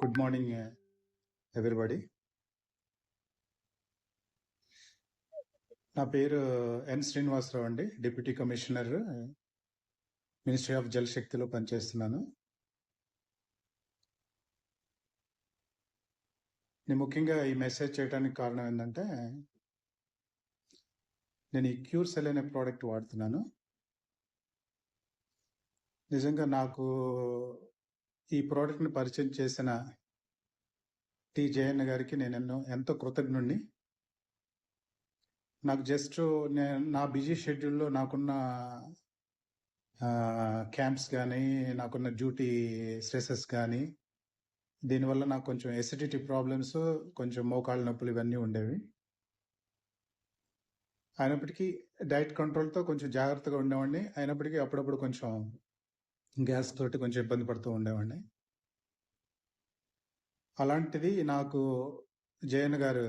Good morning everybody. నా పేరు ఎన్ శ్రీనివాసరావు అండి. Deputy commissioner, ministry of Jal శక్తిలో పనిచేస్తున్నాను. నేను ముఖ్యంగా ఈ మెసేజ్ చేయడానికి కారణం ఏంటంటే, నేను ఈ క్యూర్ సెల్ అనే ప్రోడక్ట్ వాడుతున్నాను. నిజంగా నాకు ఈ ప్రోడక్ట్ని పరిచయం చేసిన టి జయన్న గారికి నేను ఎంతో కృతజ్ఞుడిని. నాకు జస్ట్ నా బిజీ షెడ్యూల్లో నాకున్న క్యాంప్స్ కానీ, నాకున్న డ్యూటీ స్ట్రెసెస్ కానీ, దీనివల్ల నాకు కొంచెం ఎసిడిటీ ప్రాబ్లమ్స్, కొంచెం మోకాళ్ళ నొప్పులు ఇవన్నీ ఉండేవి. అయినప్పటికీ డైట్ కంట్రోల్తో కొంచెం జాగ్రత్తగా ఉండేవాడిని. అయినప్పటికీ అప్పుడప్పుడు కొంచెం గ్యాస్ తోటి కొంచెం ఇబ్బంది పడుతూ ఉండేవాడిని. అలాంటిది నాకు జయన్ గారు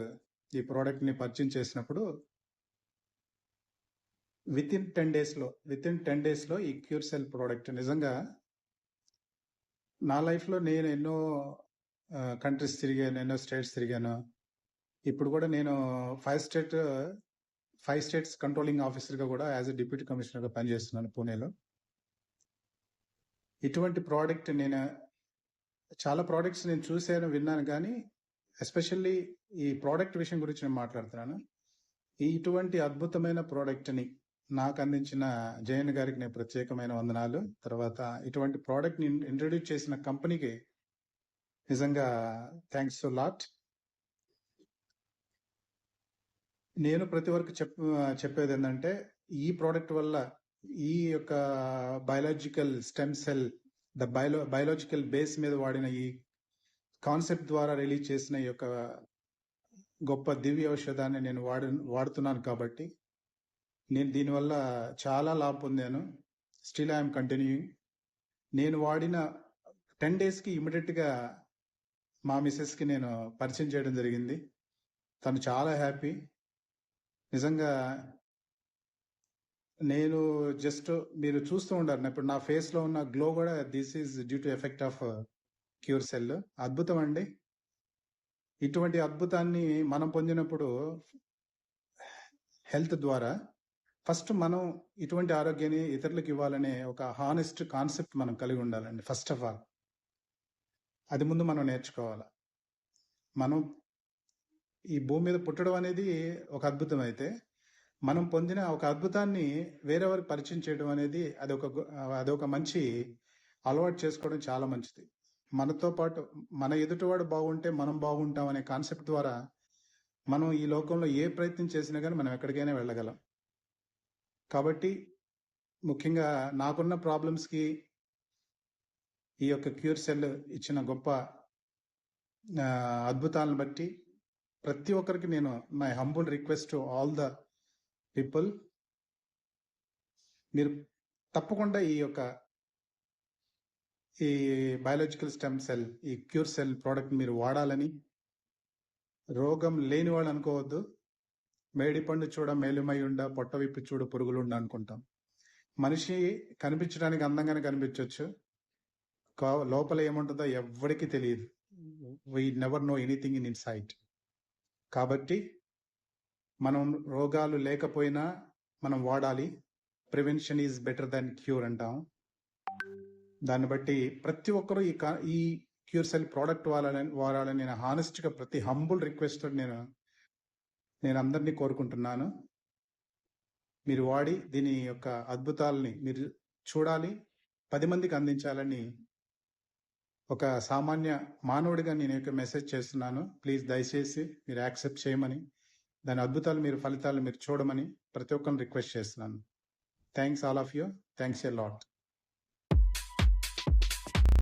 ఈ ప్రోడక్ట్ని పరిచయం చేసినప్పుడు విత్ ఇన్ 10 డేస్లో ఈ క్యూర్ సెల్ ప్రోడక్ట్ నిజంగా నా లైఫ్లో నేను ఎన్నో కంట్రీస్ తిరిగాను, ఎన్నో స్టేట్స్ తిరిగాను. ఇప్పుడు కూడా నేను 5 స్టేట్స్ కంట్రోలింగ్ ఆఫీసర్గా కూడా యాజ్ ఎ డిప్యూటీ కమిషనర్గా పనిచేస్తున్నాను పూణేలో. ఇటువంటి ప్రోడక్ట్ నేను చాలా ప్రోడక్ట్స్ నేను చూశాను, విన్నాను, కానీ ఎస్పెషల్లీ ఈ ప్రోడక్ట్ విషయం గురించి నేను మాట్లాడుతున్నాను. ఇటువంటి అద్భుతమైన ప్రోడక్ట్ని నాకు అందించిన జయన్ గారికి నేను ప్రత్యేకమైన వందనాలు. తర్వాత ఇటువంటి ప్రోడక్ట్ని ఇంట్రడ్యూస్ చేసిన కంపెనీకి నిజంగా థ్యాంక్స్ సో లాట్. నేను ప్రతి వరకు చెప్పేది ఏంటంటే, ఈ ప్రోడక్ట్ వల్ల ఈ యొక్క biological stem cell biological base మీద వాడిన ఈ కాన్సెప్ట్ ద్వారా రిలీజ్ చేసిన ఈ యొక్క గొప్ప దివ్య ఔషధాన్ని నేను వాడుతున్నాను. కాబట్టి నేను దీనివల్ల చాలా లాభం పొందాను. Still I'm continuing. నేను వాడిన 10 డేస్కి ఇమీడియట్గా మా మిస్సెస్కి నేను పరిచయం చేయడం జరిగింది. తను చాలా హ్యాపీ. నిజంగా నేను జస్ట్ మీరు చూస్తూ ఉండారు ఇప్పుడు నా ఫేస్లో ఉన్న గ్లో కూడా, this is due to effect of cure cell. అద్భుతం అండి. ఇటువంటి అద్భుతాన్ని మనం పొందినప్పుడు హెల్త్ ద్వారా ఫస్ట్ మనం ఇటువంటి ఆరోగ్యాన్ని ఇతరులకు ఇవ్వాలనే ఒక హానెస్ట్ కాన్సెప్ట్ మనం కలిగి ఉండాలండి. ఫస్ట్ ఆఫ్ ఆల్ అది ముందు మనం నేర్చుకోవాలి. మనం ఈ భూమి మీద పుట్టడం అనేది ఒక అద్భుతం అయితే, మనం పొందిన ఒక అద్భుతాన్ని వేరెవరికి పరిచయం చేయడం అనేది అదొక మంచి అలవాటు చేసుకోవడం చాలా మంచిది. మనతో పాటు మన ఎదుటివాడు బాగుంటే మనం బాగుంటాం అనే కాన్సెప్ట్ ద్వారా మనం ఈ లోకంలో ఏ ప్రయత్నం చేసినా కానీ మనం ఎక్కడికైనా వెళ్ళగలం. కాబట్టి ముఖ్యంగా నాకున్న ప్రాబ్లమ్స్కి ఈ యొక్క క్యూర్ సెల్ ఇచ్చిన గొప్ప అద్భుతాలను బట్టి ప్రతి ఒక్కరికి నేను my humble request to all the people, మీరు తప్పకుండా ఈ బయాలజికల్ స్టెమ్ సెల్, ఈ క్యూర్ సెల్ ప్రోడక్ట్ మీరు వాడాలని. రోగం లేని వాళ్ళు అనుకోవద్దు. మేడి పండు చూడ మేలుమై ఉండ, పొట్ట విప్పి చూడు పురుగులుండ అనుకుంటాం. మనిషి కనిపించడానికి అందంగానే కనిపించవచ్చు, లోపల ఏముంటుందో ఎవరికి తెలియదు. We never know anything inside. కాబట్టి మనం రోగాలు లేకపోయినా మనం వాడాలి. Prevention is better than cure అంటాం. దాన్ని బట్టి ప్రతి ఒక్కరూ ఈ క్యూర్ సెల్ ప్రోడక్ట్ వాడాలని నేను హానెస్ట్గా ప్రతి హంబుల్ రిక్వెస్ట్ నేను అందరినీ కోరుకుంటున్నాను. మీరు వాడి దీని యొక్క అద్భుతాలని మీరు చూడాలి, 10 మందికి అందించాలని ఒక సామాన్య మానవుడిగా నేను యొక్క మెసేజ్ చేస్తున్నాను. ప్లీజ్ దయచేసి మీరు యాక్సెప్ట్ చేయమని, దాని అద్భుతాలు ఫలితాలు మీరు చూడమని ప్రతి ఒక్కరిని రిక్వెస్ట్ చేస్తున్నాను. Thanks all of you. Thanks a lot.